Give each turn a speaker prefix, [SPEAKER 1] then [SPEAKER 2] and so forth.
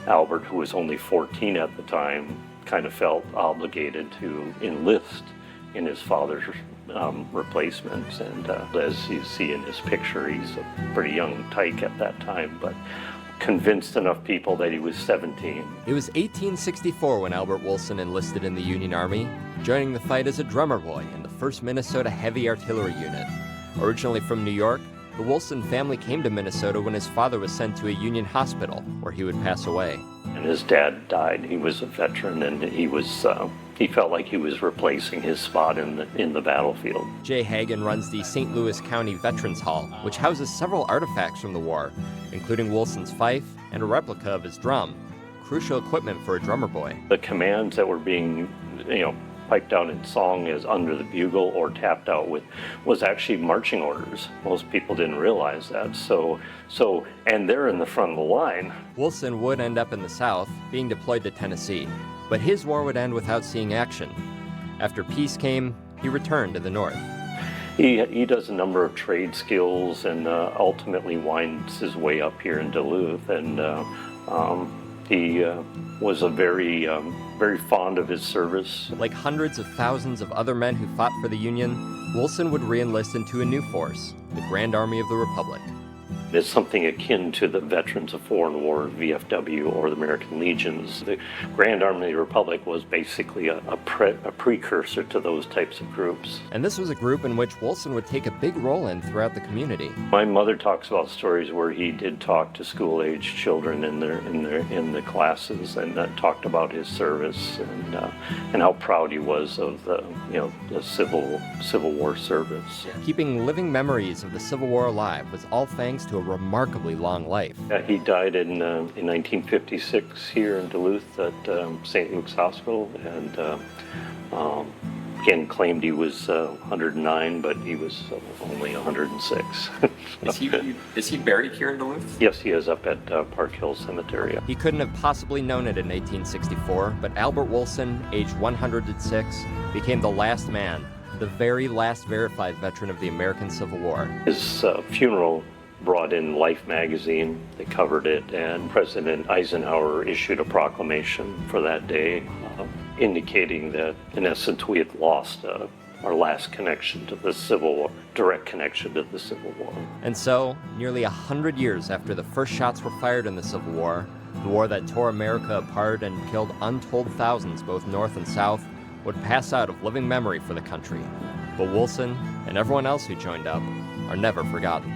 [SPEAKER 1] Albert, who was only 14 at the time, kind of felt obligated to enlist in his father's replacements. And as you see in his picture, he's a pretty young tyke at that time, but convinced enough people that he was 17.
[SPEAKER 2] It was 1864 when Albert Woolson enlisted in the Union Army, joining the fight as a drummer boy in the 1st Minnesota Heavy Artillery Unit. Originally from New York, the Woolson family came to Minnesota when his father was sent to a Union hospital where he would pass away.
[SPEAKER 1] And his dad died. He was a veteran, and he felt like he was replacing his spot in the battlefield.
[SPEAKER 2] Jay Hagen runs the St. Louis County Veterans Hall, which houses several artifacts from the war, including Woolson's fife and a replica of his drum, crucial equipment for a drummer boy.
[SPEAKER 1] The commands that were being, piped out in song as under the bugle or tapped out with was actually marching orders. Most people didn't realize that. So and they're in the front of the line.
[SPEAKER 2] Woolson would end up in the South, being deployed to Tennessee, but his war would end without seeing action. After peace came, he returned to the North.
[SPEAKER 1] He does a number of trade skills and ultimately winds his way up here in Duluth, and he was a very fond of his service.
[SPEAKER 2] Like hundreds of thousands of other men who fought for the Union, Woolson would re-enlist into a new force, the Grand Army of the Republic.
[SPEAKER 1] It's something akin to the Veterans of Foreign War, VFW, or the American Legions. The Grand Army of the Republic was basically a precursor to those types of groups.
[SPEAKER 2] And this was a group in which Woolson would take a big role in throughout the community. My
[SPEAKER 1] mother talks about stories where he did talk to school-age children in the classes, and talked about his service and how proud he was of the Civil War service.
[SPEAKER 2] Keeping living memories of the Civil War alive was all thanks to a remarkably long life.
[SPEAKER 1] He died in 1956 here in Duluth at St. Luke's Hospital, and again claimed he was 109, but he was only 106.
[SPEAKER 3] Is he buried here in Duluth?
[SPEAKER 1] Yes, he is, up at Park Hill Cemetery.
[SPEAKER 2] He couldn't have possibly known it in 1864, but Albert Woolson, aged 106, became the last man, the very last verified veteran of the American Civil War.
[SPEAKER 1] His funeral brought in Life magazine. They covered it, and President Eisenhower issued a proclamation for that day, indicating that, in essence, we had lost our last connection to the Civil War, direct connection to the Civil War.
[SPEAKER 2] And so, nearly 100 years after the first shots were fired in the Civil War, the war that tore America apart and killed untold thousands both north and south, would pass out of living memory for the country. But Woolson, and everyone else who joined up, are never forgotten.